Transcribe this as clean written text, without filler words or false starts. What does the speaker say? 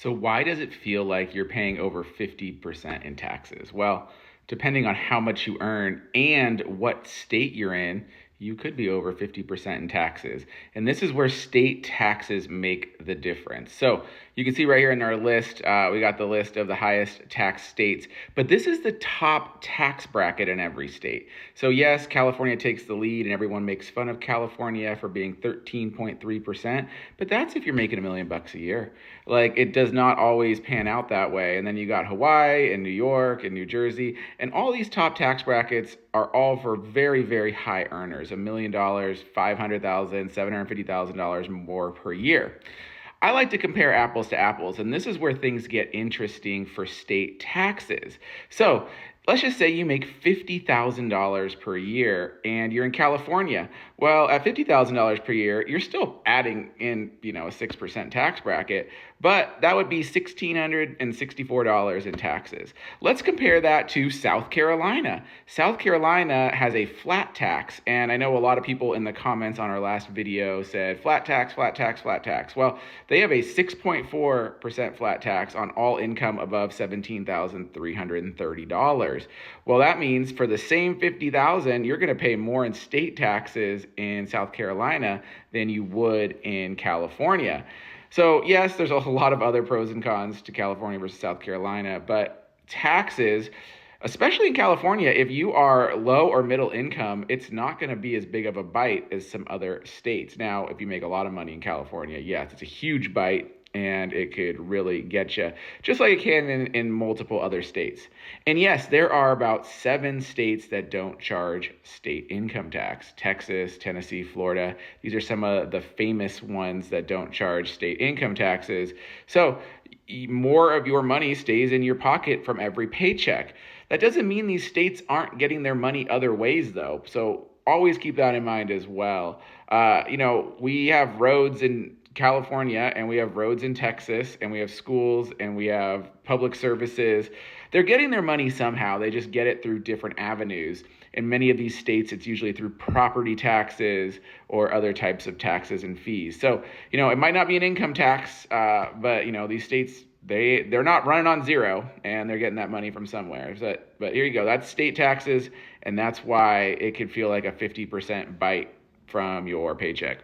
So why does it feel like you're paying over 50% in taxes? Well, depending on how much you earn and what state you're in, you could be over 50% in taxes. And this is where state taxes make the difference. So you can see right here in our list, we got the list of the highest tax states, but this is the top tax bracket in every state. So yes, California takes the lead and everyone makes fun of California for being 13.3%, but that's if you're making $1 million a year. Like, it does not always pan out that way. And then you got Hawaii and New York and New Jersey, and all these top tax brackets are all for very, very high earners, $1 million, 500,000, $750,000 more per year. I like to compare apples to apples, and this is where things get interesting for state taxes. So let's just say you make $50,000 per year and you're in California. Well, at $50,000 per year, you're still adding in, a 6% tax bracket, but that would be $1,664 in taxes. Let's compare that to South Carolina. South Carolina has a flat tax, and I know a lot of people in the comments on our last video said flat tax, flat tax, flat tax. Well, they have a 6.4% flat tax on all income above $17,330. Well, that means for the same $50,000, you're going to pay more in state taxes in South Carolina than you would in California. So yes, there's a lot of other pros and cons to California versus South Carolina, but taxes, especially in California, if you are low or middle income, it's not going to be as big of a bite as some other states. Now, if you make a lot of money in California, yes, it's a huge bite and it could really get you, just like it can in multiple other states. And yes, there are about 7 states that don't charge state income tax: Texas, Tennessee, Florida. These are some of the famous ones that don't charge state income taxes. So more of your money stays in your pocket from every paycheck. That doesn't mean these states aren't getting their money other ways, though. So always keep that in mind as well. We have roads in California, and we have roads in Texas, and we have schools, and we have public services. They're getting their money somehow. They just get it through different avenues. In many of these states, it's usually through property taxes or other types of taxes and fees. So, it might not be an income tax, but, these states, they're not running on zero, and they're getting that money from somewhere. But here you go. That's state taxes, and that's why it could feel like a 50% bite from your paycheck.